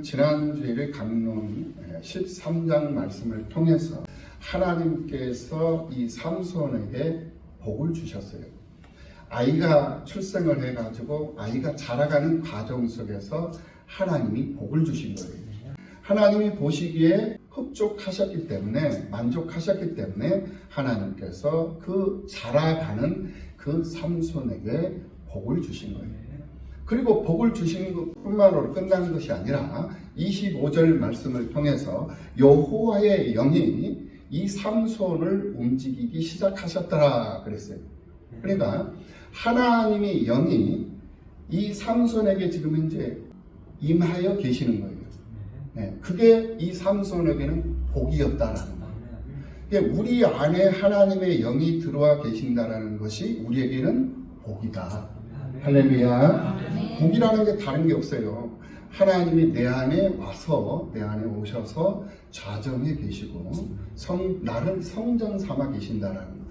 지난주일 강론 13장 말씀을 통해서 하나님께서 이 삼손에게 복을 주셨어요. 아이가 출생을 해가지고 아이가 자라가는 과정 속에서 하나님이 복을 주신 거예요. 하나님이 보시기에 흡족하셨기 때문에, 만족하셨기 때문에 하나님께서 그 자라가는 그 삼손에게 복을 주신 거예요. 그리고 복을 주신 것뿐만으로 끝난 것이 아니라 25절 말씀을 통해서 여호와의 영이 이 삼손을 움직이기 시작하셨더라 그랬어요. 그러니까 하나님의 영이 이 삼손에게 지금 현재 임하여 계시는 거예요. 네, 그게 이 삼손에게는 복이었다라는 거예요. 우리 안에 하나님의 영이 들어와 계신다라는 것이 우리에게는 복이다. 할렐루야. 복이라는 게 다른 게 없어요. 하나님이 내 안에 와서, 내 안에 오셔서 좌정해 계시고 나를 성전 삼아 계신다라는 거.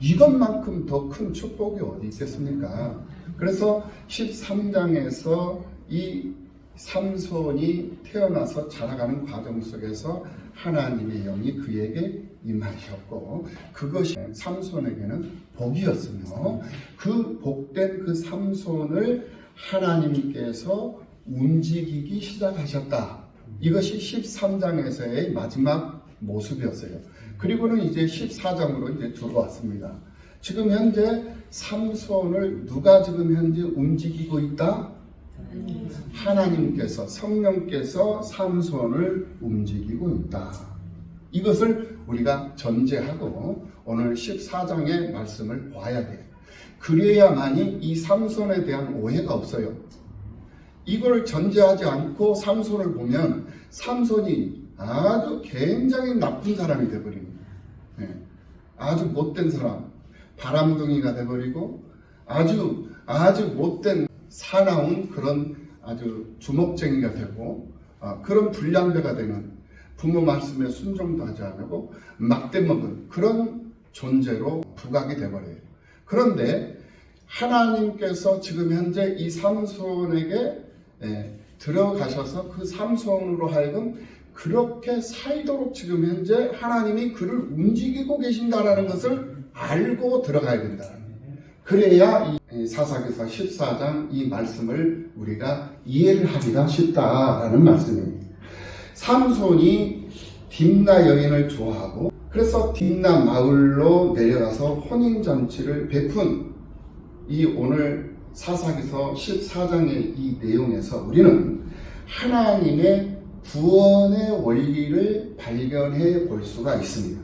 이것만큼 더 큰 축복이 어디 있겠습니까? 그래서 13장에서 이 삼손이 태어나서 자라가는 과정 속에서 하나님의 영이 그에게 임하셨고, 그것이 삼손에게는 복이었으며, 그 복된 그 삼손을 하나님께서 움직이기 시작하셨다. 이것이 13장에서의 마지막 모습이었어요. 그리고는 이제 14장으로 이제 들어왔습니다. 지금 현재 삼손을 누가 지금 현재 움직이고 있다? 하나님께서, 성령께서 삼손을 움직이고 있다. 이것을 우리가 전제하고 오늘 14장의 말씀을 봐야 돼요. 그래야만이 이 삼손에 대한 오해가 없어요. 이걸 전제하지 않고 삼손을 보면 삼손이 아주 굉장히 나쁜 사람이 되어버립니다. 아주 못된 사람, 바람둥이가 되어버리고 아주 못된 사나운 그런 아주 주먹쟁이가 되고, 그런 불량배가 되는, 부모 말씀에 순종도 하지 않고 막대먹은 그런 존재로 부각이 되어버려요. 그런데 하나님께서 지금 현재 이 삼손에게 들어가셔서 그 삼손으로 하여금 그렇게 살도록 지금 현재 하나님이 그를 움직이고 계신다라는 것을 알고 들어가야 된다. 그래야 이 사사기서 14장 이 말씀을 우리가 이해를 하기가 쉽다라는 말씀입니다. 삼손이 딥나 여인을 좋아하고, 그래서 딥나 마을로 내려가서 혼인잔치를 베푼 이 오늘 사사기서 14장의 이 내용에서 우리는 하나님의 구원의 원리를 발견해 볼 수가 있습니다.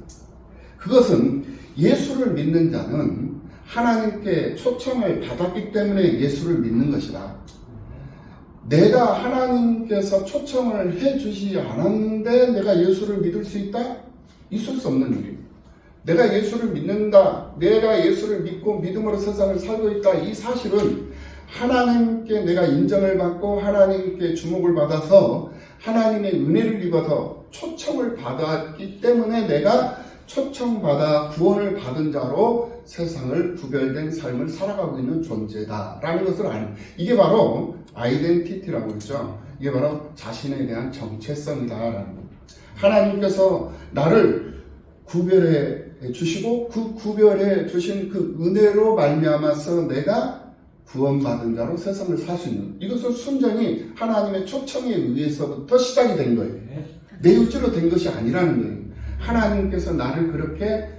그것은 예수를 믿는 자는 하나님께 초청을 받았기 때문에 예수를 믿는 것이다. 내가 하나님께서 초청을 해주지 않았는데 내가 예수를 믿을 수 있다? 있을 수 없는 일입니다. 내가 예수를 믿는다, 내가 예수를 믿고 믿음으로 세상을 살고 있다, 이 사실은 하나님께 내가 인정을 받고 하나님께 주목을 받아서 하나님의 은혜를 입어서 초청을 받았기 때문에 내가 초청받아 구원을 받은 자로 세상을 구별된 삶을 살아가고 있는 존재다라는 것을 아는, 이게 바로 아이덴티티라고 했죠. 이게 바로 자신에 대한 정체성이다라는 것. 하나님께서 나를 구별해 주시고 그 구별해 주신 그 은혜로 말미암아서 내가 구원받은 자로 세상을 살 수 있는, 이것은 순전히 하나님의 초청에 의해서부터 시작이 된 거예요. 내 의지로 된 것이 아니라는 거예요. 하나님께서 나를 그렇게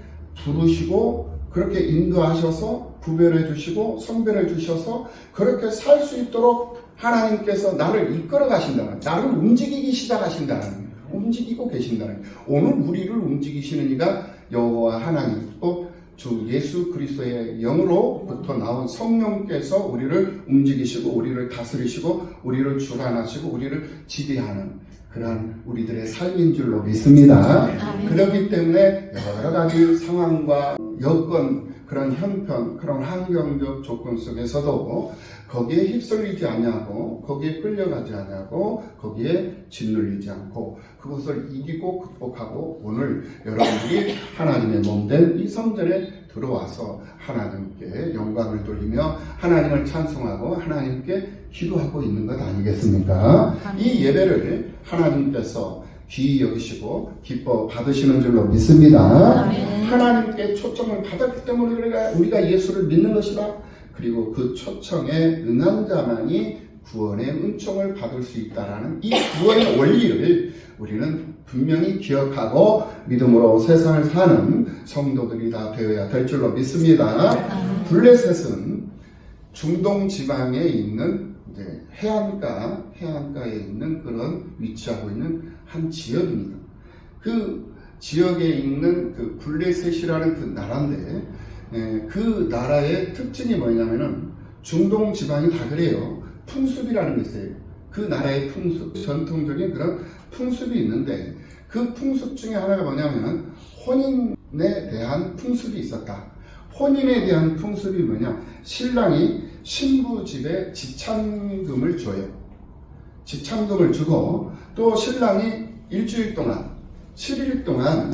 부르시고 그렇게 인도하셔서 구별해 주시고 성별해 주셔서 그렇게 살 수 있도록 하나님께서 나를 이끌어 가신다는, 나를 움직이기 시작하신다는, 움직이고 계신다는, 오늘 우리를 주시는 이가 여호와 하나님, 또 주 예수 그리스도의 영으로부터 나온 성령께서 우리를 움직이시고 우리를 다스리시고 우리를 주관하시고 우리를 지배하는 그러한 우리들의 삶인 줄로 믿습니다. 그렇기 때문에 여러 가지 상황과 여건, 그런 형편, 그런 환경적 조건 속에서도 거기에 휩쓸리지 아니하고 거기에 끌려가지 아니하고 거기에 짓눌리지 않고 그것을 이기고 극복하고 오늘 여러분들이 하나님의 몸된 이 성전에 들어와서 하나님께 영광을 돌리며 하나님을 찬송하고 하나님께 기도하고 있는 것 아니겠습니까? 이 예배를 하나님께서 귀히 여기시고 기뻐 받으시는 줄로 믿습니다. 하나님께 초청을 받았기 때문에 우리가 예수를 믿는 것이다. 그리고 그 초청에 응한 자만이 구원의 은총을 받을 수 있다라는 이 구원의 원리를 우리는 분명히 기억하고 믿음으로 세상을 사는 성도들이 다 되어야 될 줄로 믿습니다. 블레셋은 중동 지방에 있는 해안가에 있는 그런 위치하고 있는 한 지역입니다. 그 지역에 있는 그 블레셋이라는 그 나라인데 그 나라의 특징이 뭐냐면은 중동 지방이 다 그래요. 풍습이라는 게 있어요. 그 나라의 풍습, 전통적인 그런 풍습이 있는데 그 풍습 중에 하나가 뭐냐면은 혼인에 대한 풍습이 있었다. 혼인에 대한 풍습이 뭐냐? 신랑이 신부 집에 지참금을 줘요. 지참금을 주고 또 신랑이 일주일 동안 7일 동안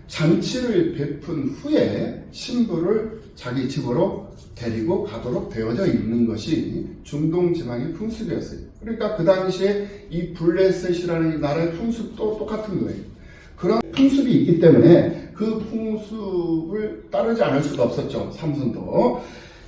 잔치를 베푼 후에 신부를 자기 집으로 데리고 가도록 되어져 있는 것이 중동 지방의 풍습이었어요. 그러니까 그 당시에 이 블레셋이라는 이 나라의 풍습도 똑같은 거예요. 그런 풍습이 있기 때문에 그 풍습을 따르지 않을 수가 없었죠. 삼손도.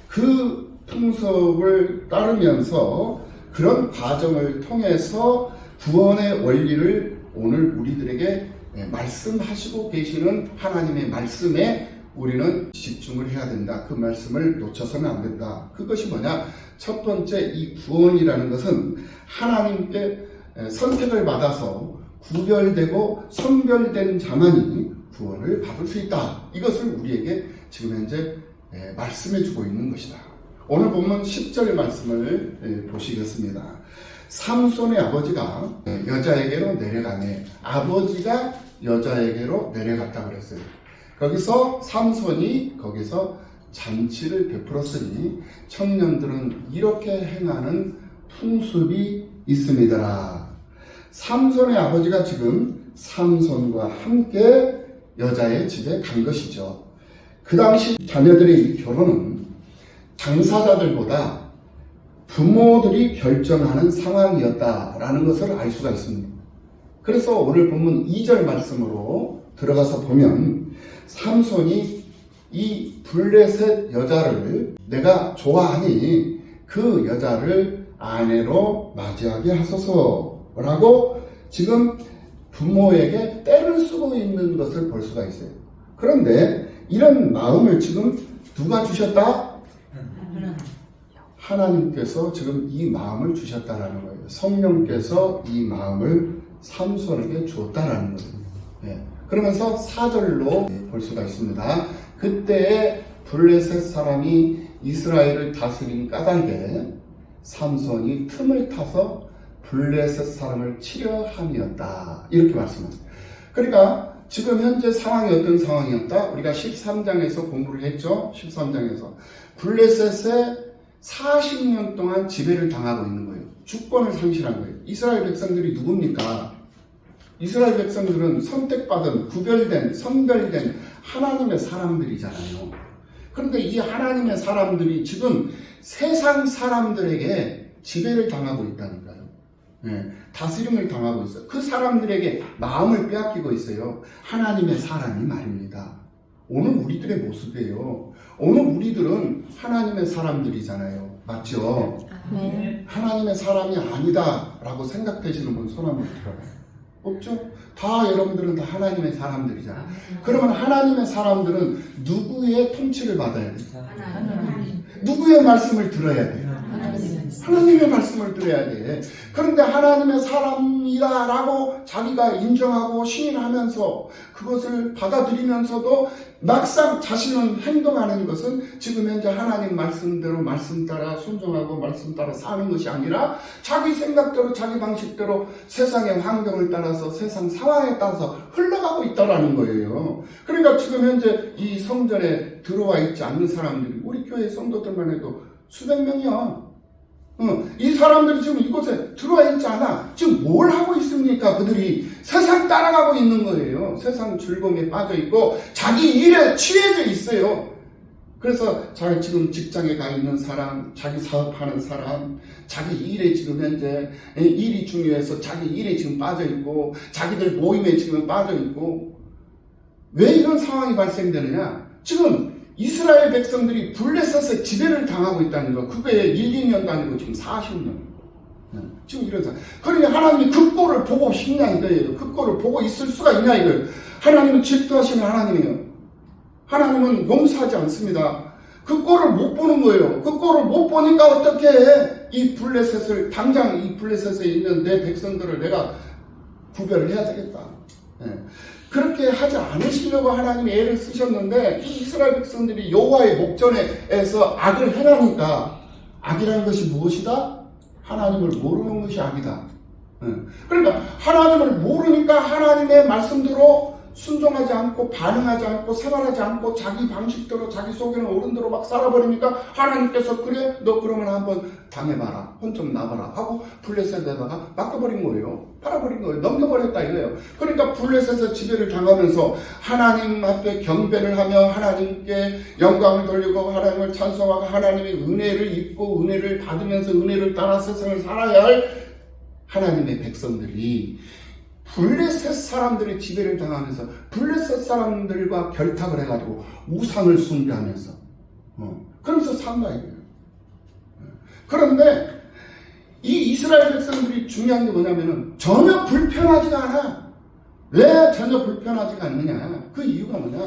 그 풍습을 따르면서 그런 과정을 통해서 구원의 원리를 오늘 우리들에게 말씀하시고 계시는 하나님의 말씀에 우리는 집중을 해야 된다. 그 말씀을 놓쳐서는 안 된다. 그것이 뭐냐? 첫 번째, 이 구원이라는 것은 하나님께 선택을 받아서 구별되고 선별된 자만이 구원을 받을 수 있다. 이것을 우리에게 지금 현재 말씀해 주고 있는 것이다. 오늘 본문 10절 말씀을 보시겠습니다. 삼손의 아버지가 여자에게로 내려가네. 아버지가 여자에게로 내려갔다 그랬어요. 거기서 삼손이 거기서 잔치를 베풀었으니 청년들은 이렇게 행하는 풍습이 있습니다. 삼손의 아버지가 지금 삼손과 함께 여자의 집에 간 것이죠. 그 당시 자녀들의 결혼은 당사자들보다 부모들이 결정하는 상황이었다라는 것을 알 수가 있습니다. 그래서 오늘 본문 2절 말씀으로 들어가서 보면 삼손이 이 블레셋 여자를 내가 좋아하니 그 여자를 아내로 맞이하게 하소서라고 지금 부모에게 때를 쓰고 있는 것을 볼 수가 있어요. 그런데 이런 마음을 지금 누가 주셨다? 하나님께서 지금 이 마음을 주셨다라는 거예요. 성령께서 이 마음을 삼손에게 주었다라는 거예요. 그러면서 4절로 볼 수가 있습니다. 그때에 블레셋 사람이 이스라엘을 다스린 까닭에 삼손이 틈을 타서 블레셋 사람을 치려 함이었다. 이렇게 말씀합니다. 그러니까 지금 현재 상황이 어떤 상황이었다? 우리가 13장에서 공부를 했죠. 13장에서 블레셋에 40년 동안 지배를 당하고 있는 거예요. 주권을 상실한 거예요. 이스라엘 백성들이 누굽니까? 이스라엘 백성들은 선택받은, 구별된, 선별된 하나님의 사람들이잖아요. 그런데 이 하나님의 사람들이 지금 세상 사람들에게 지배를 당하고 있다니까요. 다스림을 당하고 있어요. 그 사람들에게 마음을 빼앗기고 있어요. 하나님의 사람이 말입니다. 오늘 우리들의 모습이에요. 오늘 우리들은 하나님의 사람들이잖아요. 맞죠? 하나님의 사람이 아니다라고 생각되시는 분 손 한번 들어봐요. 없죠? 다 여러분들은 다 하나님의 사람들이잖아요. 그러면 하나님의 사람들은 누구의 통치를 받아야 돼요? 누구의 말씀을 들어야 돼요? 하나님의 말씀을 들어야 돼. 그런데 하나님의 사람이다라고 자기가 인정하고 시인하면서 그것을 받아들이면서도 막상 자신은 행동하는 것은 지금 현재 하나님 말씀대로 말씀 따라 순종하고 말씀 따라 사는 것이 아니라 자기 생각대로 자기 방식대로 세상의 환경을 따라서 세상 상황에 따라서 흘러가고 있다라는 거예요. 그러니까 지금 현재 이 성전에 들어와 있지 않는 사람들이 우리 교회 성도들만 해도 수백 명이야. 이 사람들이 지금 이곳에 들어와 있지 않아. 지금 뭘 하고 있습니까? 그들이 세상 따라가고 있는 거예요. 세상 즐거움에 빠져 있고 자기 일에 취해져 있어요. 그래서 자기 지금 직장에 가 있는 사람, 자기 사업하는 사람, 자기 일에 지금 현재 일이 중요해서 자기 일에 지금 빠져 있고 자기들 모임에 지금 빠져 있고 왜 이런 상황이 발생되느냐? 지금 이스라엘 백성들이 블레셋의 지배를 당하고 있다는 거. 그게 1, 2년도 아니고 지금 40년. 지금 이런 상황. 그러니 하나님이 그 꼴을 보고 싶냐 이거예요. 그 꼴을 보고 있을 수가 있냐 이거예요. 하나님은 질투하시는 하나님이에요. 하나님은 용서하지 않습니다. 그 꼴을 못 보는 거예요. 그 꼴을 못 보니까 어떻게 해? 이 블레셋을 당장 이 블레셋에 있는 내 백성들을 내가 구별을 해야 되겠다. 그렇게 하지 않으시려고 하나님이 애를 쓰셨는데 이 이스라엘 백성들이 여호와의 목전에서 악을 행하니까 악이라는 것이 무엇이다? 하나님을 모르는 것이 악이다. 그러니까 하나님을 모르니까 하나님의 말씀대로 순종하지 않고 반응하지 않고 생활하지 않고 자기 방식대로 자기 속에는 옳은 대로 막 살아버리니까 하나님께서 그래 너 그러면 한번 당해봐라 혼 좀 나봐라 하고 블레셋에다가 맡겨버린 거예요. 팔아버린 거예요. 넘겨버렸다 이거예요. 그러니까 블레셋의 지배를 당하면서 하나님 앞에 경배를 하며 하나님께 영광을 돌리고 하나님을 찬송하고 하나님의 은혜를 입고 은혜를 받으면서 은혜를 따라 세상을 살아야 할 하나님의 백성들이 블레셋 사람들의 지배를 당하면서 블레셋 사람들과 결탁을 해가지고 우상을 숭배하면서 그러면서 산다 이거예요. 그런데 이 이스라엘 백성들이 중요한 게 뭐냐면은 전혀 불편하지가 않아. 왜 전혀 불편하지가 않느냐? 그 이유가 뭐냐?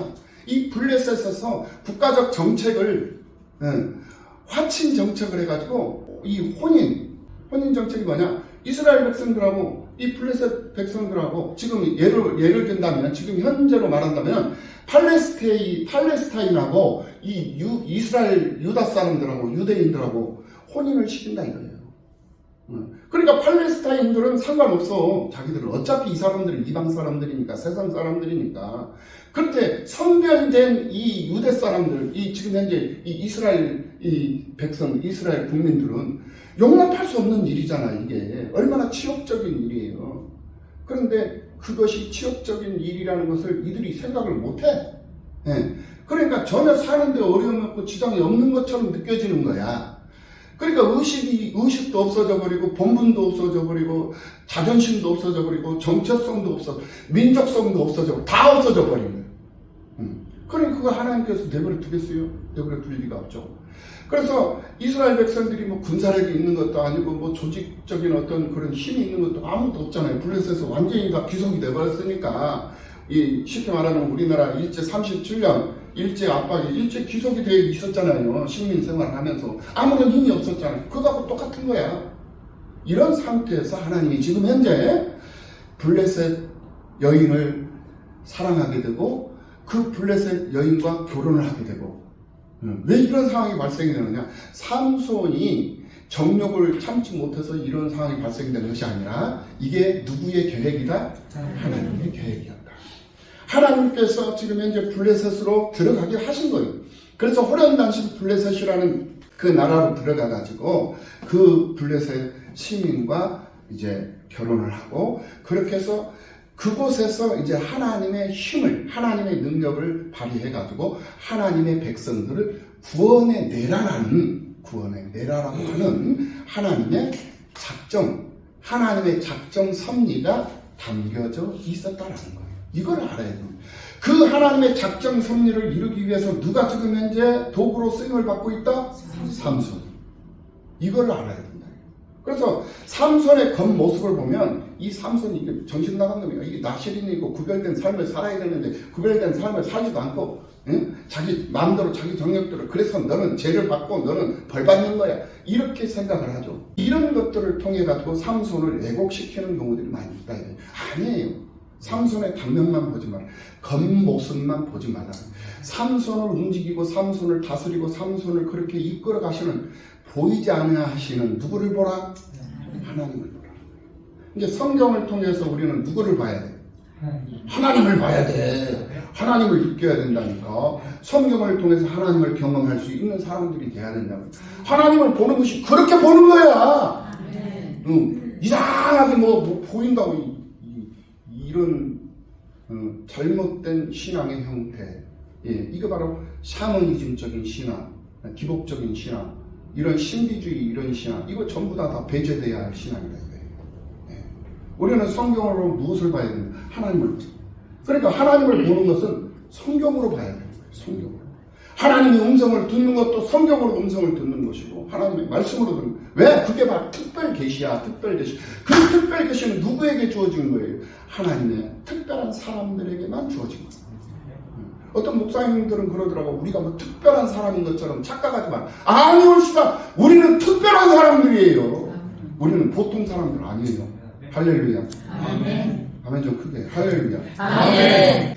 이 블레셋에서 국가적 정책을 화친 정책을 해가지고 이 혼인 정책이 뭐냐? 이스라엘 백성들하고 이 블레셋 백성들하고 지금 예를 든다면 지금 현재로 말한다면 팔레스타인하고 이 이스라엘 유다 사람들하고 유대인들하고 혼인을 시킨다 이거예요. 그러니까 팔레스타인들은 상관없어. 자기들은 어차피 이 사람들은 이방 사람들이니까 세상 사람들이니까. 그런데 선별된 이 유대 사람들, 이 지금 현재 이 이스라엘 이 백성, 이스라엘 국민들은 용납할 수 없는 일이잖아. 이게 얼마나 치욕적인 일이에요. 그런데 그것이 치욕적인 일이라는 것을 이들이 생각을 못해. 그러니까 전혀 사는데 어려움이 없고 지장이 없는 것처럼 느껴지는 거야. 그러니까 의식도 없어져 버리고 본분도 없어져 버리고 자존심도 없어져 버리고 정체성도 민족성도 없어져 다 없어져 버린 거예요. 그러니 그거 하나님께서 내버려 두겠어요? 내버려 둘 리가 없죠. 그래서 이스라엘 백성들이 뭐 군사력이 있는 것도 아니고 뭐 조직적인 어떤 그런 힘이 있는 것도 아무것도 없잖아요. 블레셋에서 완전히 다 귀속이 돼버렸으니까 이 쉽게 말하면 우리나라 일제 37년 일제 압박이 일제 귀속이 되어 있었잖아요. 식민 생활을 하면서 아무런 힘이 없었잖아요. 그거하고 똑같은 거야. 이런 상태에서 하나님이 지금 현재 블레셋 여인을 사랑하게 되고 그 블레셋 여인과 결혼을 하게 되고 왜 이런 상황이 발생이 되느냐? 삼손이 정욕을 참지 못해서 이런 상황이 발생된 것이 아니라 이게 누구의 계획이다? 하나님의 계획이었다. 하나님께서 지금 현재 블레셋으로 들어가게 하신 거예요. 그래서 호련단신 블레셋이라는 그 나라로 들어가 가지고 그 블레셋 시민과 이제 결혼을 하고 그렇게 해서 그곳에서 이제 하나님의 힘을, 하나님의 능력을 발휘해 가지고 하나님의 백성들을 구원해 내라라고 하는 하나님의 작정 섭리가 담겨져 있었다라는 거예요. 이걸 알아야 됩니다. 그 하나님의 작정 섭리를 이루기 위해서 누가 지금 현재 도구로 쓰임을 받고 있다? 삼손. 이걸 알아야 된다. 그래서 삼손의 겉모습을 보면 이 삼손이 이게 정신 나간 놈이야. 이게 나시린이고 구별된 삶을 살아야 되는데 구별된 삶을 살지도 않고, 응? 자기 마음대로 자기 정력대로, 그래서 너는 죄를 받고 너는 벌 받는 거야, 이렇게 생각을 하죠. 이런 것들을 통해 가지고 삼손을 왜곡시키는 경우들이 많이 있다. 아니에요. 삼손의 단면만 보지 마라. 겉모습만 보지 마라. 삼손을 움직이고 삼손을 다스리고 삼손을 그렇게 이끌어 가시는, 보이지 않아 하시는 누구를 보라? 하나님을 보라. 이제 성경을 통해서 우리는 누구를 봐야 돼? 하나님을 봐야 돼. 하나님을 느껴야 된다니까. 성경을 통해서 하나님을 경험할 수 있는 사람들이 돼야 된다고. 하나님을 보는 것이 그렇게 보는 거야. 이상하게 뭐 보인다고 이런 잘못된 신앙의 형태. 예, 이거 바로 샤머니즘적인 신앙, 기복적인 신앙, 이런 신비주의 이런 신앙, 이거 전부 다 배제돼야 할 신앙이다. 예. 우리는 성경으로 무엇을 봐야 되는가? 하나님을. 그러니까 하나님을 보는 것은 성경으로 봐야 되는 거예요. 성경으로. 하나님의 음성을 듣는 것도 성경으로 음성을 듣는 것이고 하나님의 말씀으로 듣는 거예요. 왜? 그게 바로 특별 계시야. 특별 계시. 그 특별 계시는 누구에게 주어진 거예요? 하나님의 특별한 사람들에게만 주어진 거예요. 어떤 목사님들은 그러더라고. 우리가 뭐 특별한 사람인 것처럼 착각하지 마. 아니, 옳시다. 우리는 특별한 사람들이에요. 우리는 보통 사람들 아니에요. 할렐루야. 아멘. 아멘 좀 크게. 할렐루야. 아멘.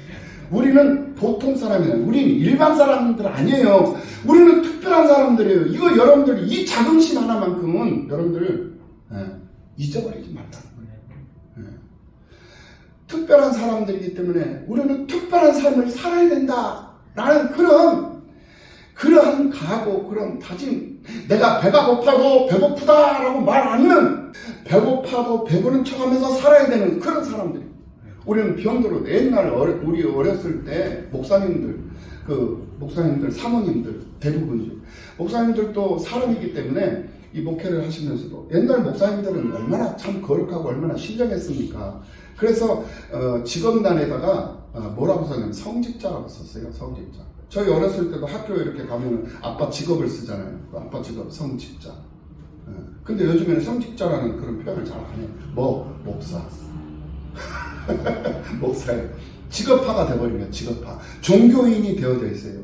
우리는 보통 사람이에요. 우리는 일반 사람들 아니에요. 우리는 특별한 사람들이에요. 이거 여러분들 이 작은 신 하나만큼은 여러분들 잊어버리지 말라는 거예요. 특별한 사람들이기 때문에 우리는 특별한 삶을 살아야 된다라는 그러한 각오, 그런 다짐. 내가 배가 고파도 배고프다라고 말 안 하는, 배고파도 배부른 척하면서 살아야 되는 그런 사람들이. 우리는 병들어. 옛날 우리 어렸을 때 목사님들, 사모님들 대부분이죠. 목사님들도 사람이기 때문에 이 목회를 하시면서도 옛날 목사님들은 얼마나 참 거룩하고 얼마나 신령했습니까? 그래서 직업란에다가 뭐라고 썼냐면 성직자라고 썼어요. 성직자. 저희 어렸을 때도 학교에 이렇게 가면은 아빠 직업을 쓰잖아요. 아빠 직업 성직자. 근데 요즘에는 성직자라는 그런 표현을 잘 안 해요. 목사. 목사예요. 직업화가 돼버리면 직업화. 종교인이 되어져 있어요.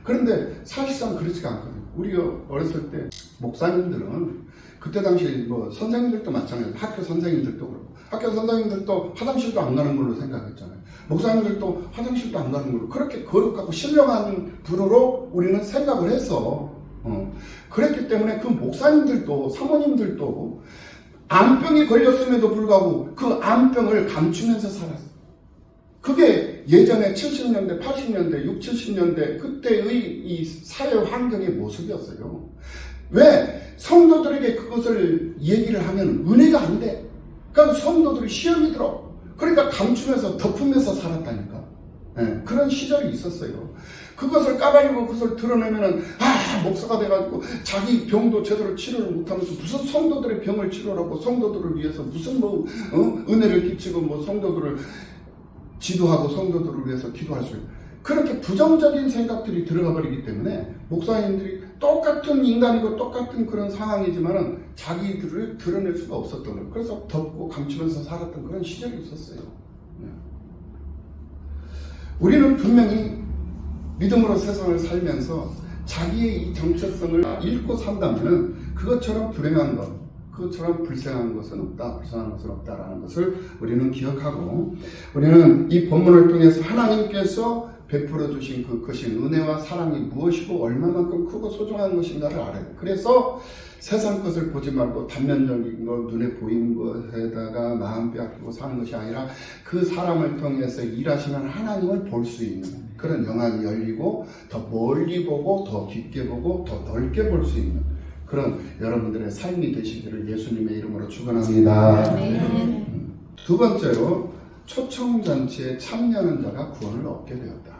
그런데 사실상 그렇지가 않거든요. 우리 어렸을 때 목사님들은 그때 당시 뭐 선생님들도 마찬가지예요. 학교 선생님들도 그렇고, 학교 선생님들도 화장실도 안 가는 걸로 생각했잖아요. 목사님들도 화장실도 안 가는 걸로, 그렇게 거룩하고 신령한 분으로 우리는 생각을 했어. 그랬기 때문에 그 목사님들도 사모님들도 암병이 걸렸음에도 불구하고 그 암병을 감추면서 살았어. 그게 예전에 70년대, 80년대, 60, 70년대 그때의 이 사회 환경의 모습이었어요. 왜? 성도들에게 그것을 얘기를 하면 은혜가 안 돼. 그러니까 성도들이 시험이 들어. 그러니까 감추면서 덮으면서 살았다니까. 네, 그런 시절이 있었어요. 그것을 까발리고 그것을 드러내면은 목사가 돼가지고 자기 병도 제대로 치료를 못하면서 무슨 성도들의 병을 치료하고 성도들을 위해서 무슨 은혜를 끼치고 성도들을 지도하고 성도들을 위해서 기도할 수 있는 그렇게 부정적인 생각들이 들어가 버리기 때문에 목사님들이 똑같은 인간이고 똑같은 그런 상황이지만은 자기들을 드러낼 수가 없었던 거예요. 그래서 덮고 감추면서 살았던 그런 시절이 있었어요. 우리는 분명히 믿음으로 세상을 살면서 자기의 이 정체성을 잃고 산다면은 그것처럼 불행한 것, 그것처럼 불쌍한 것은 없다, 불쌍한 것은 없다라는 것을 우리는 기억하고, 우리는 이 본문을 통해서 하나님께서 베풀어 주신 그것이 은혜와 사랑이 무엇이고 얼마만큼 크고 소중한 것인가를 알아요. 그래서 세상 것을 보지 말고 단면적인 것, 눈에 보이는 것에다가 마음 빼앗기고 사는 것이 아니라 그 사람을 통해서 일하시는 하나님을 볼 수 있는 그런 영안이 열리고 더 멀리 보고 더 깊게 보고 더 넓게 볼 수 있는 그런 여러분들의 삶이 되시기를 예수님의 이름으로 축원합니다. 두 번째로 초청잔치에 참여하는 자가 구원을 얻게 되었다.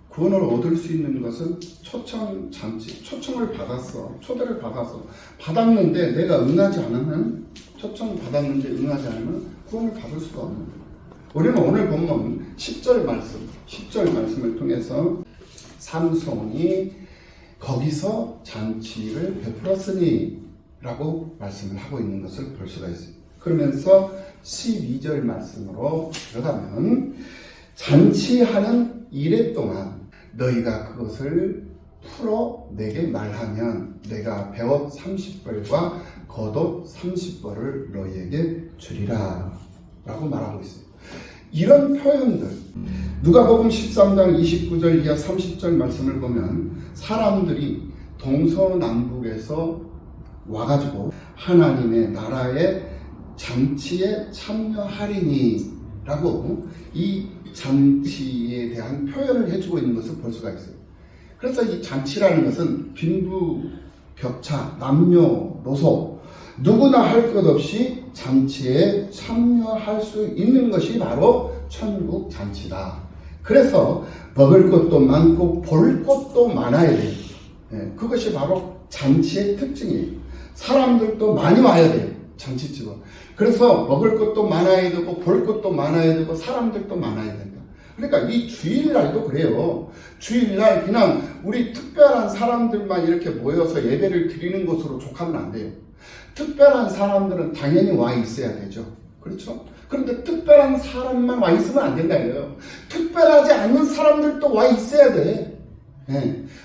구원을 얻을 수 있는 것은 초청잔치, 초청을 받았어, 초대를 받았어, 받았는데 내가 응하지 않으면, 초청 받았는데 응하지 않으면 구원을 받을 수가 없는 거예요. 우리는 오늘 본문 10절 말씀을 통해서 삼손이 거기서 잔치를 베풀었으니 라고 말씀을 하고 있는 것을 볼 수가 있습니다. 그러면서 12절 말씀으로 들어가면 잔치하는 이래 동안 너희가 그것을 풀어 내게 말하면 내가 배옷 30벌과 겉옷 30벌을 너희에게 주리라 라고 말하고 있습니다. 이런 표현들 누가복음 13장 29절 이하 30절 말씀을 보면 사람들이 동서남북에서 와가지고 하나님의 나라의 잔치에 참여하리니 라고 이 잔치에 대한 표현을 해주고 있는 것을 볼 수가 있어요. 그래서 이 잔치라는 것은 빈부격차, 남녀노소 누구나 할 것 없이 잔치에 참여할 수 있는 것이 바로 천국 잔치다. 그래서 먹을 것도 많고 볼 것도 많아야 돼요. 그것이 바로 잔치의 특징이에요. 사람들도 많이 와야 돼요. 잔치집은. 그래서 먹을 것도 많아야 되고 볼 것도 많아야 되고 사람들도 많아야 된다. 그러니까 이 주일날도 그래요. 주일날 그냥 우리 특별한 사람들만 이렇게 모여서 예배를 드리는 것으로 족하면 안 돼요. 특별한 사람들은 당연히 와 있어야 되죠. 그렇죠? 그런데 특별한 사람만 와 있으면 안 된다 이거예요. 특별하지 않은 사람들도 와 있어야 돼.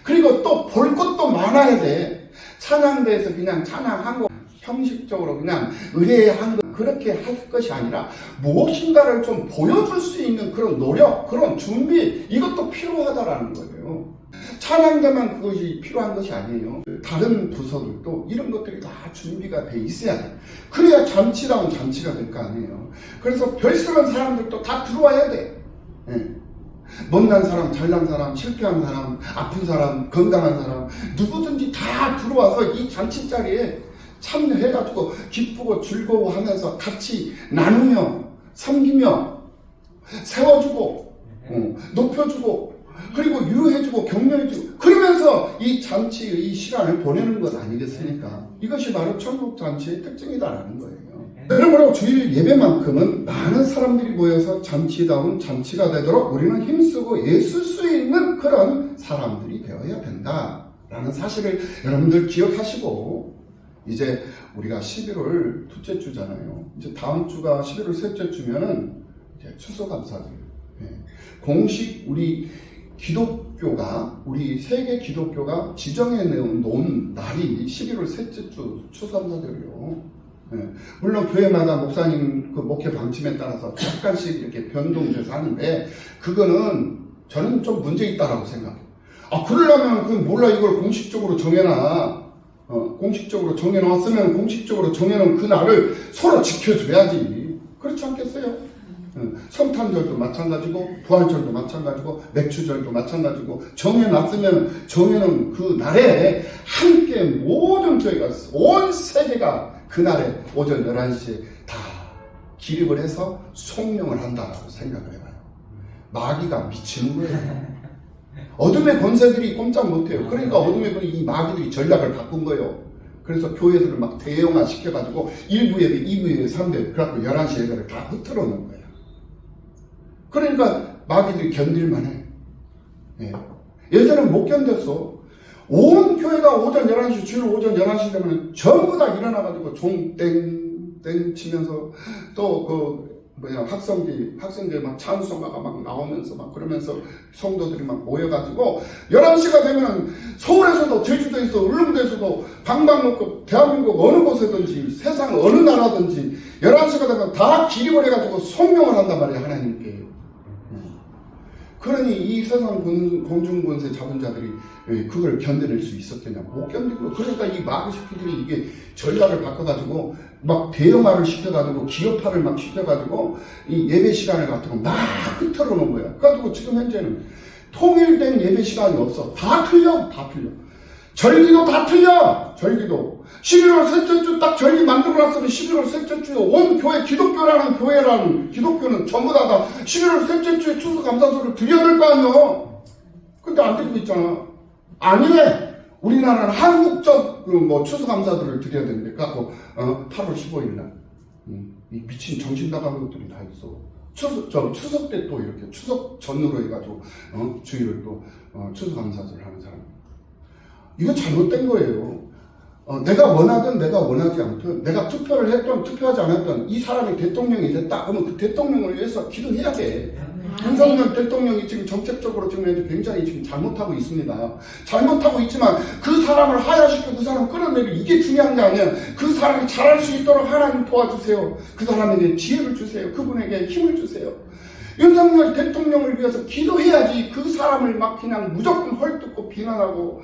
그리고 또 볼 것도 많아야 돼. 찬양대에서 그냥 찬양하고 형식적으로 그냥 의례한 것 그렇게 할 것이 아니라 무엇인가를 좀 보여줄 수 있는 그런 노력, 그런 준비 이것도 필요하다라는 거예요. 찬양대만 그것이 필요한 것이 아니에요. 다른 부서들도 이런 것들이 다 준비가 돼 있어야 돼. 그래야 잔치다운 잔치가 될 거 아니에요. 그래서 별스러운 사람들도 다 들어와야 돼. 못난 사람, 잘난 사람, 실패한 사람, 아픈 사람, 건강한 사람 누구든지 다 들어와서 이 잔치 자리에 참여해가지고 기쁘고 즐거워하면서 같이 나누며 섬기며 세워주고 높여주고 그리고 유해주고 격려해주고 그러면서 이 잔치의 이 시간을 보내는 것 아니겠습니까? 이것이 바로 천국 잔치의 특징이다라는 거예요. 그러므로 주일 예배만큼은 많은 사람들이 모여서 잔치다운 잔치가 되도록 우리는 힘쓰고 애쓸 수 있는 그런 사람들이 되어야 된다라는 사실을 여러분들 기억하시고 이제 우리가 11월 둘째 주잖아요. 이제 다음 주가 11월 셋째 주면은 이제 추수감사절. 공식 우리 기독교가 우리 세계 기독교가 지정해 놓은 날이 11월 셋째 주 추수감사절이요. 물론 교회마다 목사님 그 목회 방침에 따라서 약간씩 이렇게 변동돼서 하는데 그거는 저는 좀 문제 있다라고 생각해요. 그러려면 그 몰라 이걸 공식적으로 정해놔. 공식적으로 정해놓았으면 공식적으로 정해놓은 그 날을 서로 지켜줘야지. 그렇지 않겠어요? 성탄절도 마찬가지고 부활절도 마찬가지고 맥주절도 마찬가지고 정해놨으면 정해놓은 그 날에 함께 모든 저희가 온 세계가 그날에 오전 11시에 다 기립을 해서 송명을 한다고 생각을 해봐요. 마귀가 미치는 거예요. 어둠의 권세들이 꼼짝 못해요. 그러니까 어둠의 이 마귀들이 전략을 바꾼 거예요. 그래서 교회들을 막 대형화 시켜가지고 1부 예배, 2부 예배, 3부 예배 그래갖고 11시 예배를 다 흐트러 놓은 거예요. 그러니까 마귀들이 견딜만 해. 예전엔 못 견뎠어. 온 교회가 오전 11시, 주일 오전 11시 되면 전부 다 일어나가지고 종 땡 치면서 또 학생들 막 찬송가가 막 나오면서 막 그러면서 성도들이 막 모여가지고 11시가 되면 서울에서도 제주도에서 울릉도에서도 방방곡곡 대한민국 어느 곳에든지 세상 어느 나라든지 11시가 되면 다 기립을 해가지고 성명을 한단 말이에요. 하나님께. 그러니 이 세상 공중권세 잡은 자들이 그걸 견뎌낼 수 있었겠냐? 못 견디고. 그러니까 이 마귀새끼들이 이게 전략을 바꿔가지고 막 대형화를 시켜가지고 기업화를 막 시켜가지고 이 예배 시간을 갖다가 막 흐트러 놓은 거야. 그래가지고 지금 현재는 통일된 예배 시간이 없어. 다 틀려. 절기도 다 틀려. 절기도 11월 셋째 주 딱 절기 만들어놨으면 11월 셋째 주에 온 교회 기독교라는 교회라는 기독교는 전부 다 11월 셋째 주에 추수감사절을 드려야 될 거 아니야. 근데 안 드리고 있잖아. 아니래. 우리나라는 한국적 추수감사절을 드려야 되는데 그래갖고 8월 15일 날 이 미친 정신 나간 것들이 다 있어. 추석 때 또 이렇게 추석 전으로 해가지고 주일을 또 추수감사절 하는 사람. 이거 잘못된 거예요. 내가 원하든 내가 원하지 않든, 내가 투표를 했든 투표하지 않았든 이 사람이 대통령이 됐다 그러면 그 대통령을 위해서 기도해야 돼. 윤석열 대통령이 지금 정책적으로 지금 굉장히 지금 잘못하고 있습니다. 잘못하고 있지만 그 사람을 하야시키고 그 사람을 끌어내리, 이게 중요한 게 아니에요. 그 사람이 잘할 수 있도록 하나님 도와주세요. 그 사람에게 지혜를 주세요. 그분에게 힘을 주세요. 윤석열 대통령을 위해서 기도해야지. 그 사람을 막 그냥 무조건 헐뜯고 비난하고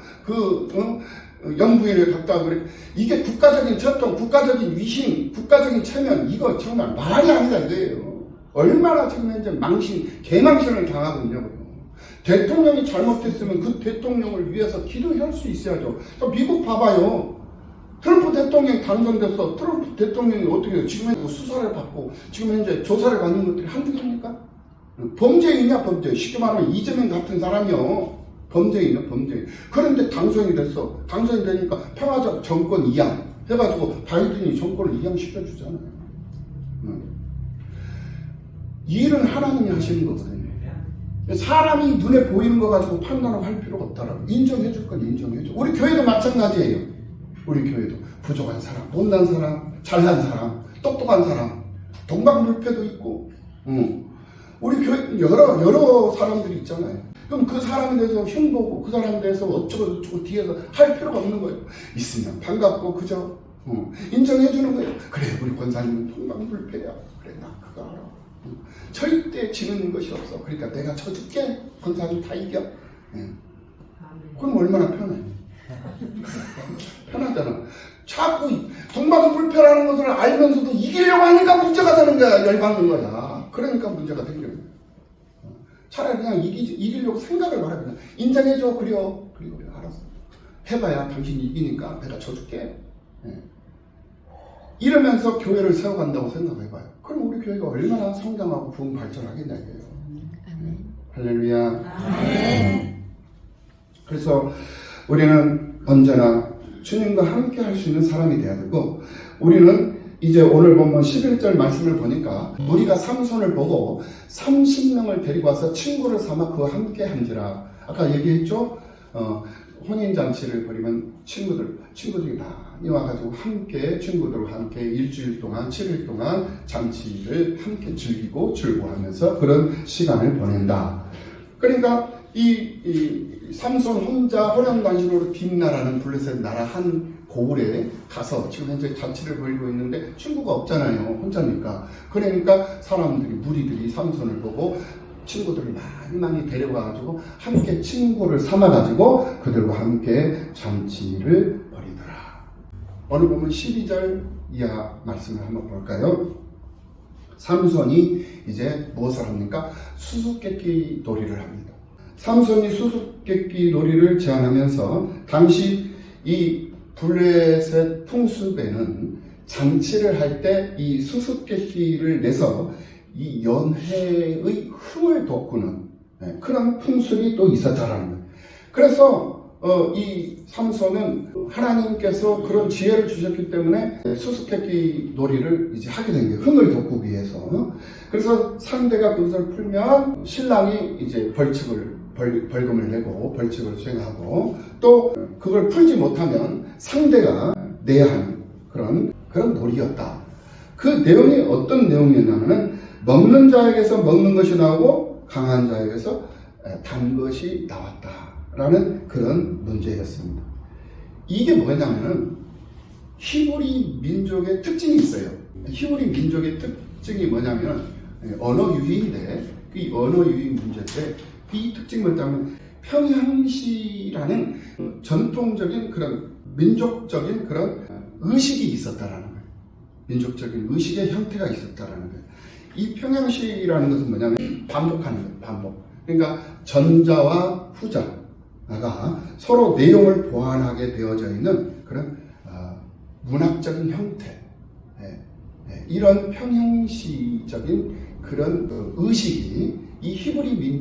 영부인을 갖다 그래. 이게 국가적인 전통, 국가적인 위신, 국가적인 체면, 이거 정말 말이 아니다 이거예요. 얼마나 지금 현재 개망신을 당하거든요. 대통령이 잘못했으면 그 대통령을 위해서 기도할 수 있어야죠. 미국 봐봐요. 트럼프 대통령이 당선됐어. 트럼프 대통령이 어떻게 해요? 지금 현재 수사를 받고 지금 현재 조사를 받는 것들이 한두 개입니까? 범죄인이야 범죄. 쉽게 말하면 이재명 같은 사람이요. 범죄인이야 범죄인. 그런데 당선이 됐어. 당선이 되니까 평화적 정권 이양 해가지고 바이든이 정권을 이양시켜주잖아요. 이 일은 하나님이 하시는 거거든요. 사람이 눈에 보이는 거 가지고 판단을 할 필요가 없다라고. 인정해줄 건 인정해줘. 우리 교회도 마찬가지예요. 우리 교회도 부족한 사람, 못난 사람, 잘난 사람, 똑똑한 사람, 동방불패도 있고, 우리 교회 여러 사람들이 있잖아요. 그럼 그 사람에 대해서 흉보고 그 사람에 대해서 어쩌고 뒤에서 할 필요가 없는 거예요. 있으면 반갑고 그저 인정해주는 거예요. 그래 우리 권사님은 동방불패야. 그래 나 그거 알아. 절대 지는 것이 없어. 그러니까 내가 쳐줄게. 권사님 다 이겨. 그럼 얼마나 편해. 편하잖아. 자꾸 동방불패라는 것을 알면서도 이기려고 하니까 문제가 되는 거야. 열받는 거야. 그러니까 문제가 생기는 거야. 차라리 그냥 이기려고 생각을 말해. 그냥 인정해줘. 그래 알았어. 해봐야 당신이 이기니까 내가 쳐줄게. 이러면서 교회를 세워간다고 생각해봐요. 그럼 우리 교회가 얼마나 성장하고 부흥 발전하겠냐 이거예요. 할렐루야. 그래서 우리는 언제나 주님과 함께 할 수 있는 사람이 되어야 되고, 우리는 이제 오늘 보면 11절 말씀을 보니까 우리가 삼손을 보고 30명을 데리고 와서 친구를 삼아 그와 함께 한지라. 아까 얘기했죠? 혼인잔치를 벌이면 친구들이 많이 와가지고 친구들과 함께 일주일 동안, 7일 동안 잔치를 함께 즐거워하면서 그런 시간을 보낸다. 그러니까 이 삼손 혼자 호령단신으로 뒷나라는 블레셋 나라 한 고을에 가서 지금 현재 잔치를 벌이고 있는데 친구가 없잖아요. 혼자니까. 그러니까 무리들이 삼손을 보고 친구들을 많이 데려가가지고 함께 친구를 삼아가지고 그들과 함께 잔치를 벌이더라. 오늘 보면 12절 이하 말씀을 한번 볼까요? 삼손이 이제 무엇을 합니까? 수수께끼 놀이를 합니다. 삼손이 수수께끼 놀이를 제안하면서 당시 이 블레셋 풍습에는 잔치를 할 때 이 수수께끼를 내서 이 연회의 흥을 돋구는 그런 풍습이 또 있었다라는 거예요. 그래서 이 삼손은 하나님께서 그런 지혜를 주셨기 때문에 수수께끼 놀이를 이제 하게 된 거예요. 흥을 돋구기 위해서. 그래서 상대가 그것을 풀면 신랑이 이제 벌금을 내고 벌칙을 수행하고, 또 그걸 풀지 못하면 상대가 내야 하는 그런 놀이였다. 그 내용이 어떤 내용이었냐면은 먹는 자에게서 먹는 것이 나오고 강한 자에게서 단 것이 나왔다라는 그런 문제였습니다. 이게 뭐냐면은 히브리 민족의 특징이 있어요. 히브리 민족의 특징이 뭐냐면 언어 유희인데, 이 언어 유희 문제인데 이 특징이 뭐냐면 평양시라는 전통적인 그런 민족적인 그런 의식이 있었다라는 거예요. 민족적인 의식의 형태가 있었다라는 거예요. 이 평양시라는 것은 뭐냐면 반복하는 거예요. 반복. 그러니까 전자와 후자가 서로 내용을 보완하게 되어져 있는 그런 문학적인 형태, 이런 평형시적인 그런 의식이 이 히브리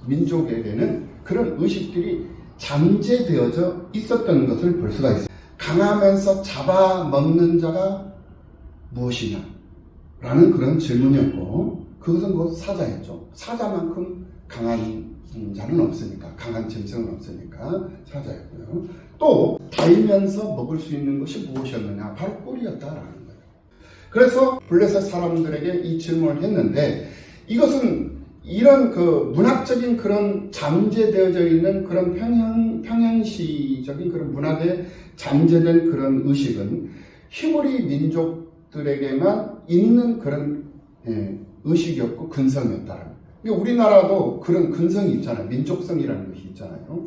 민족에게는 그런 의식들이 잠재되어져 있었던 것을 볼 수가 있어요. 강하면서 잡아먹는 자가 무엇이냐 라는 그런 질문이었고, 그것은 곧 사자였죠. 사자만큼 강한 자는 없으니까, 강한 짐승은 없으니까 사자였고요. 또 달면서 먹을 수 있는 것이 무엇이었느냐? 바로 꿀이었다라는 거예요. 그래서 블레셋 사람들에게 이 질문을 했는데, 이것은 이런 그 문학적인 그런 잠재되어져 있는 그런 평양시적인 그런 문학에 잠재된 그런 의식은 히브리 민족들에게만 있는 그런 의식이었고 근성이었다. 우리나라도 그런 근성이 있잖아요. 민족성이라는 것이 있잖아요.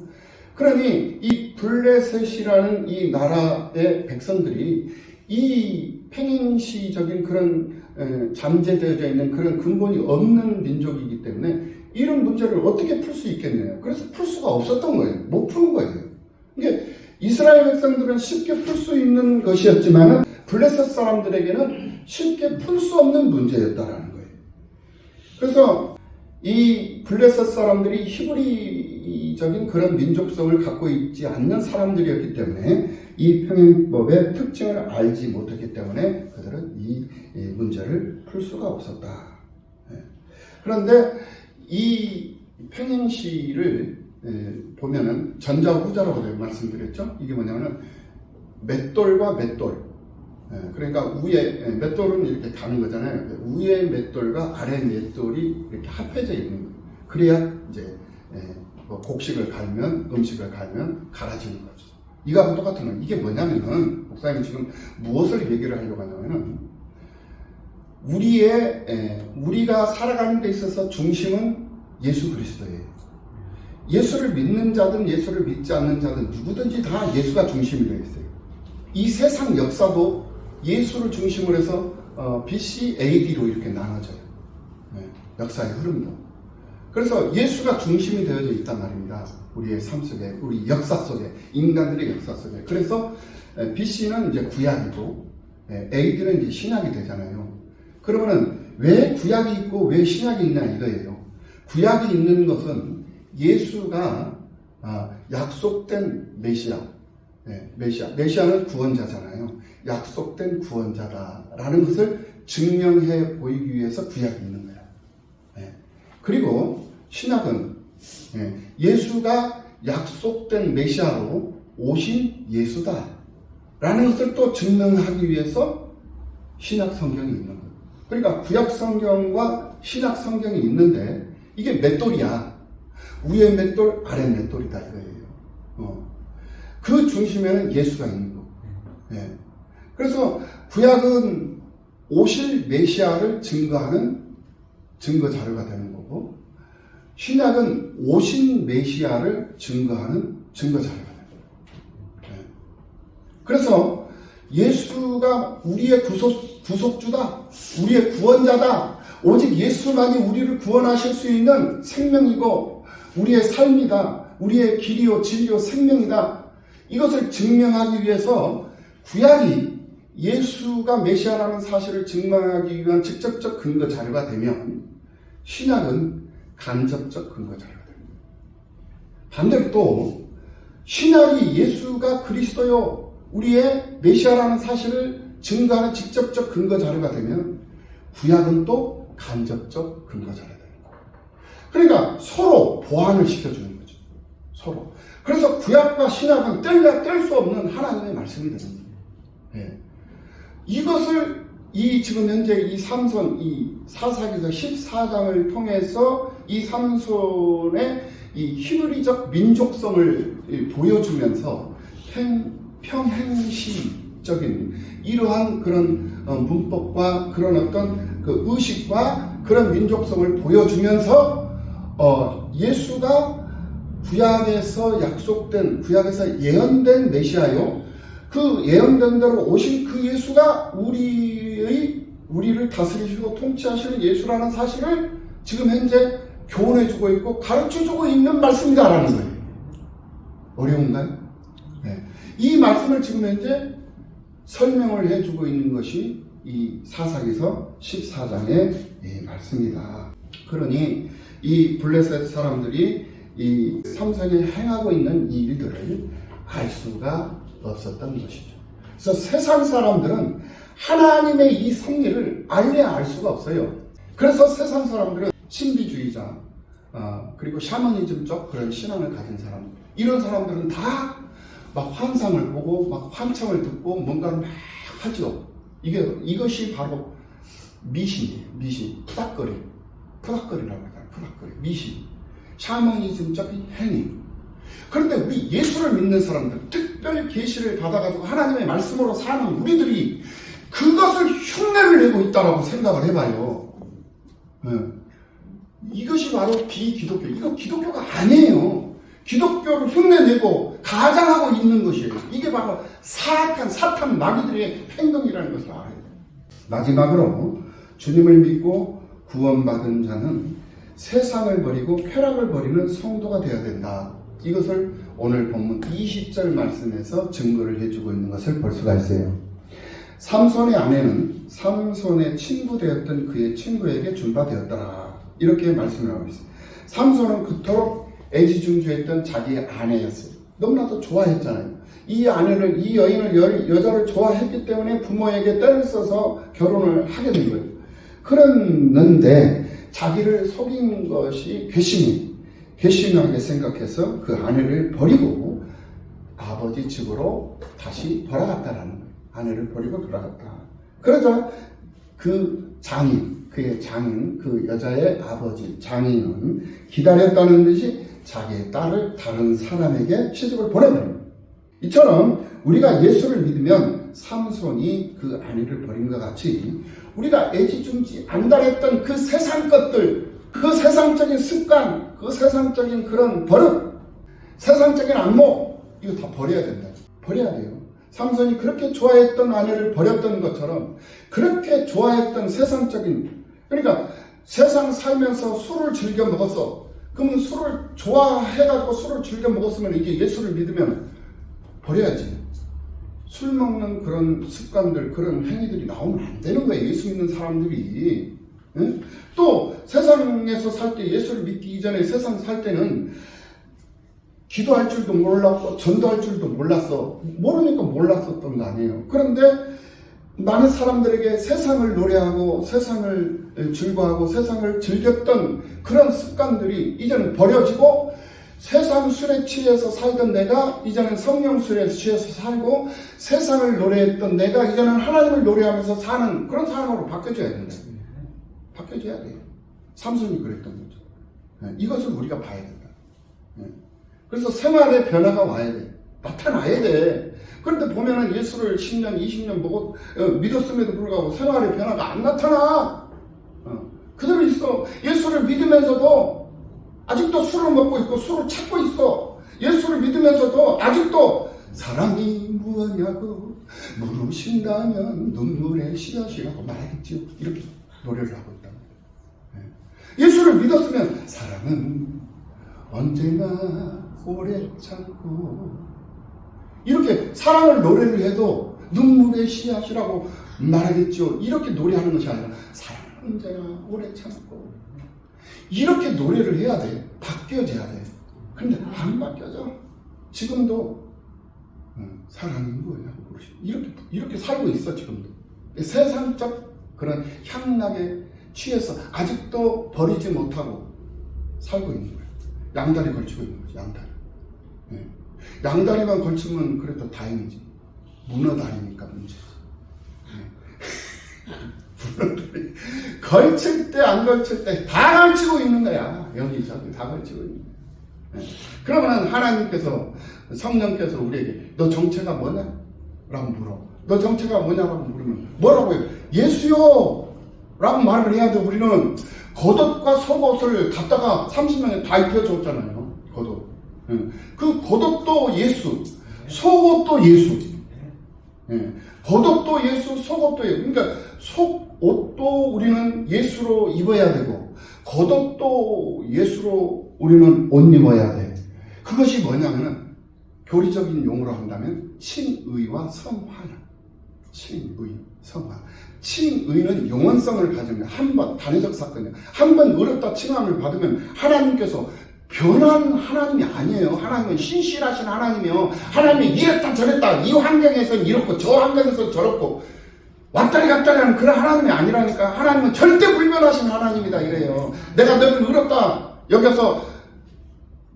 그러니 이 블레셋이라는 이 나라의 백성들이 이 평행시적인 그런 잠재되어져 있는 그런 근본이 없는 민족이기 때문에 이런 문제를 어떻게 풀 수 있겠네요. 그래서 풀 수가 없었던 거예요. 못 푸는 거예요. 이게 이스라엘 백성들은 쉽게 풀 수 있는 것이었지만 블레셋 사람들에게는 쉽게 풀 수 없는 문제였다라는 거예요. 그래서 이 블레셋 사람들이 히브리적인 그런 민족성을 갖고 있지 않는 사람들이었기 때문에 이 평행법의 특징을 알지 못했기 때문에 그들은 이 문제를 풀 수가 없었다. 그런데 이 평행시를 보면은 전자와 후자라고 말씀드렸죠. 이게 뭐냐면은 맷돌과 맷돌. 그러니까 위에 맷돌은 이렇게 가는 거잖아요. 위에 맷돌과 아래 맷돌이 이렇게 합해져 있는 거예요. 그래야 이제 뭐 곡식을 갈면 음식을 갈면 갈아지는 거죠. 이거하고 똑같은 거예요. 이게 뭐냐면은 목사님 지금 무엇을 얘기를 하려고 하냐면은 우리가 살아가는 데 있어서 중심은 예수 그리스도예요. 예수를 믿는 자든 예수를 믿지 않는 자든 누구든지 다 예수가 중심이 되어 있어요. 이 세상 역사도 예수를 중심으로 해서 BC, AD로 이렇게 나눠져요. 역사의 흐름도. 그래서 예수가 중심이 되어져 있단 말입니다. 우리의 삶 속에, 우리 역사 속에, 인간들의 역사 속에. 그래서 BC는 이제 구약이고 AD는 이제 신약이 되잖아요. 그러면은 왜 구약이 있고 왜 신약이 있냐 이거예요. 구약이 있는 것은 예수가 약속된 메시아, 메시아는 구원자잖아요. 약속된 구원자다라는 것을 증명해 보이기 위해서 구약이 있는 거예요. 그리고 신약은 예수가 약속된 메시아로 오신 예수다라는 것을 또 증명하기 위해서 신약 성경이 있는 거예요. 그러니까 구약 성경과 신약 성경이 있는데 이게 맷돌이야. 위에 맷돌, 아래 맷돌이다 이거예요. 그 중심에는 예수가 있는 거. 그래서 구약은 오실 메시아를 증거하는 증거 자료가 되는 거고, 신약은 오신 메시아를 증거하는 증거 자료가 되는 거예요. 그래서 예수가 우리의 구속주다, 우리의 구원자다, 오직 예수만이 우리를 구원하실 수 있는 생명이고 우리의 삶이다, 우리의 길이요 진리요 생명이다. 이것을 증명하기 위해서 구약이 예수가 메시아라는 사실을 증명하기 위한 직접적 근거 자료가 되면 신약은 간접적 근거 자료가 됩니다. 반대로 또 신약이 예수가 그리스도요 우리의 메시아라는 사실을 증거하는 직접적 근거 자료가 되면 구약은 또 간접적 근거 자료가 되는 거예요. 그러니까 서로 보완을 시켜주는 거죠. 서로. 그래서 구약과 신약은 뗄 수 없는 하나님의 말씀이 되는 거예요. 이것을 지금 현재 이 삼손, 이 사사기서 14장을 통해서 이 삼손의 이 히브리적 민족성을 보여주면서 평행시적인 이러한 그런 문법과 그런 어떤 그 의식과 그런 민족성을 보여주면서 예수가 구약에서 약속된, 구약에서 예언된 메시아요. 그 예언된 대로 오신 그 예수가 우리를 다스리시고 통치하시는 예수라는 사실을 지금 현재 교훈해주고 있고 가르쳐주고 있는 말씀이다라는 거예요. 어려운가요? 네. 이 말씀을 지금 현재 설명을 해주고 있는 것이 이 사사기서 14장의 말씀이다. 그러니 이 블레셋 사람들이 이 삼성에 행하고 있는 이 일들을 알 수가 없었던 것이죠. 그래서 세상 사람들은 하나님의 이 섭리를 아예 알 수가 없어요. 그래서 세상 사람들은 신비주의자, 그리고 샤머니즘 쪽 그런 신앙을 가진 사람, 이런 사람들은 다 막 환상을 보고 막 환청을 듣고 뭔가를 막 하죠. 이것이 바로 미신이에요. 미신, 푸닥거리라고 할까요? 푸닥거리, 미신, 샤머니즘적인 행위. 그런데 우리 예수를 믿는 사람들, 특별 계시를 받아가지고 하나님의 말씀으로 사는 우리들이 그것을 흉내를 내고 있다라고 생각을 해봐요. 이것이 바로 비기독교. 이거 기독교가 아니에요. 기독교를 흉내내고 가장하고 있는 것이에요. 이게 바로 사악한 사탄 마귀들의 행동이라는 것을 알아야 돼요. 마지막으로 주님을 믿고 구원받은 자는 세상을 버리고 쾌락을 버리는 성도가 되어야 된다. 이것을 오늘 본문 20절 말씀에서 증거를 해주고 있는 것을 볼 수가 있어요. 삼손의 아내는 삼손의 친구 되었던 그의 친구에게 준바되었더라. 이렇게 말씀을 하고 있어요. 삼손은 그토록 애지중지했던 자기의 아내였어요. 너무나도 좋아했잖아요. 이 아내를, 이 여인을, 여자를 좋아했기 때문에 부모에게 때를 써서 결혼을 하게 된 거예요. 그랬는데 자기를 속인 것이 괘씸하게 생각해서 그 아내를 버리고 아버지 집으로 다시 돌아갔다라는 거예요. 아내를 버리고 돌아갔다. 그러자 그의 장인, 그 여자의 아버지, 장인은 기다렸다는 듯이 자기의 딸을 다른 사람에게 시집을 보내버립니다. 이처럼 우리가 예수를 믿으면 삼손이 그 아내를 버린 것 같이 우리가 애지중지 안달했던 그 세상 것들, 그 세상적인 습관, 그 세상적인 그런 버릇, 세상적인 안목, 이거 다 버려야 된다. 버려야 돼요. 삼손이 그렇게 좋아했던 아내를 버렸던 것처럼 그렇게 좋아했던 세상적인, 그러니까 세상 살면서 술을 즐겨 먹었어. 그러면 술을 좋아해가지고 술을 즐겨 먹었으면 이게 예수를 믿으면 버려야지. 술 먹는 그런 습관들, 그런 행위들이 나오면 안 되는 거예요. 예수 믿는 사람들이. 응? 또 세상에서 살 때, 예수를 믿기 이전에 세상 살 때는 기도할 줄도 몰랐고 전도할 줄도 몰랐어. 모르니까 몰랐었던 거 아니에요. 그런데 많은 사람들에게 세상을 노래하고 세상을 즐거워하고 세상을 즐겼던 그런 습관들이 이제는 버려지고 세상 술에 취해서 살던 내가 이제는 성령 술에 취해서 살고 세상을 노래했던 내가 이제는 하나님을 노래하면서 사는 그런 사람으로 바뀌어져야 된다. 바뀌어져야 돼요. 삼손이 그랬던 거죠. 이것을 우리가 봐야 된다. 그래서 생활의 변화가 와야 돼. 나타나야 돼. 그런데 보면은 예수를 10년, 20년 믿었음에도 불구하고 생활의 변화가 안 나타나. 그대로 있어. 예수를 믿으면서도 아직도 술을 먹고 있고 술을 찾고 있어. 예수를 믿으면서도 아직도 사랑이 무엇냐고 물으신다면 눈물의 씨앗이라고 말하겠지요. 이렇게 노래를 하고 있다. 예수를 믿었으면 사랑은 언제나 오래 참고, 이렇게 사랑을 노래를 해도 눈물의 씨앗이라고 말하겠죠. 이렇게 노래하는 것이 아니라 사랑은 언제나 오래 참고, 이렇게 노래를 해야 돼. 바뀌어져야 돼. 근데 안 바뀌어져. 지금도 사랑이 뭐야? 이렇게 살고 있어. 지금도 세상적 그런 향락에 취해서 아직도 버리지 못하고 살고 있는 거예요. 양다리 걸치고 있는 거죠. 양다리. 양다리만 걸치면 그래도 다행이지. 문어다리니까 문제지. 문어다리 걸칠 때 안 걸칠 때 다 걸치고 있는 거야. 여기저기 다 걸치고 있는 거야. 그러면 하나님께서, 성령께서 우리에게 너 정체가 뭐냐? 라고 물어. 너 정체가 뭐냐고 물으면 뭐라고 해요? 예수요! 라고 말을 해야 돼. 우리는 겉옷과 속옷을 갖다가 30년에 다 입혀줬잖아요. 겉옷. 그 겉옷도 예수, 속옷도 예수. 겉옷도 예수, 속옷도 예수. 그러니까 속옷도 우리는 예수로 입어야 되고 겉옷도 예수로 우리는 옷 입어야 돼. 그것이 뭐냐면은 교리적인 용어로 한다면 칭의와 성화야. 칭의, 성화. 칭의는 영원성을 가진 거야. 한번 단회적 사건이야. 한번 어렵다 칭함을 받으면 하나님께서 변한 하나님이 아니에요. 하나님은 신실하신 하나님이요. 하나님이 이랬다 저랬다, 이 환경에서는 이렇고 저 환경에서는 저렇고 왔다리 갔다리 하는 그런 하나님이 아니라니까. 하나님은 절대 불변하신 하나님이다 이래요. 내가 너를 어렵다 여기서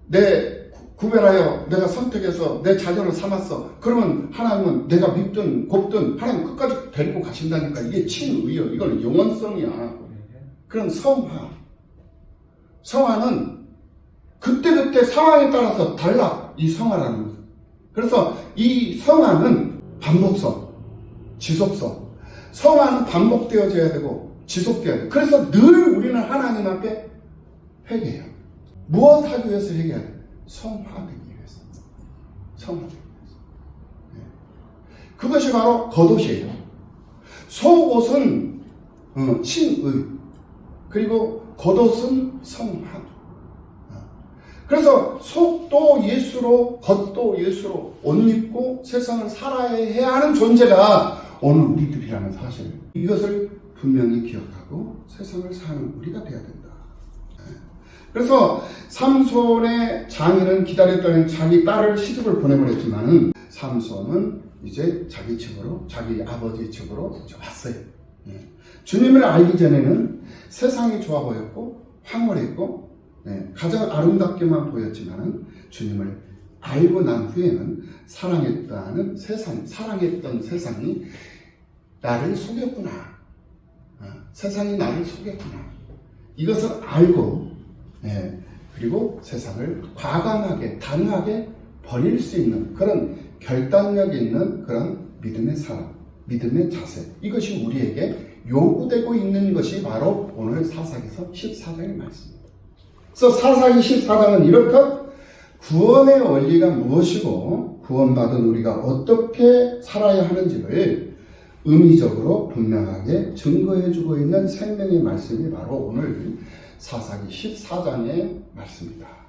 내 구별하여 내가 선택해서 내 자녀를 삼았어. 그러면 하나님은 내가 믿든 곱든 하나님 끝까지 데리고 가신다니까. 이게 친의요. 이건 영원성이야. 그럼 성화. 성화는 그때그때 상황에 따라서 달라. 이 성화라는 것은. 그래서 이 성화는 반복성, 지속성. 성화는 반복되어져야 되고 지속되어야 돼. 그래서 늘 우리는 하나님 앞에 회개해요. 무엇 하기 위해서 회개해야 돼? 성화되기 위해서. 성화되기 위해서. 네. 그것이 바로 겉옷이에요. 속옷은 친의, 그리고 겉옷은 성화. 그래서 속도 예수로, 겉도 예수로 옷 입고 세상을 살아야 하는 존재가 오늘 우리들이라는 사실. 이것을 분명히 기억하고 세상을 사는 우리가 되어야 된다. 그래서 삼손의 장인은 기다렸던 자기 딸을 시집을 보내버렸지만은 삼손은 이제 자기 집으로, 자기 아버지 집으로 왔어요. 주님을 알기 전에는 세상이 좋아 보였고 황홀했고 가장 아름답게만 보였지만은 주님을 알고 난 후에는 사랑했던 세상이 나를 속였구나. 세상이 나를 속였구나. 이것을 알고 그리고 세상을 과감하게 단호하게 버릴 수 있는 그런 결단력 있는 그런 믿음의 사람, 믿음의 자세. 이것이 우리에게 요구되고 있는 것이 바로 오늘 사사기서 14장의 말씀입니다. 그래서 사사기 14장은 이렇게 구원의 원리가 무엇이고 구원받은 우리가 어떻게 살아야 하는지를 의미적으로 분명하게 증거해주고 있는 생명의 말씀이 바로 오늘 사사기 14장의 말씀입니다.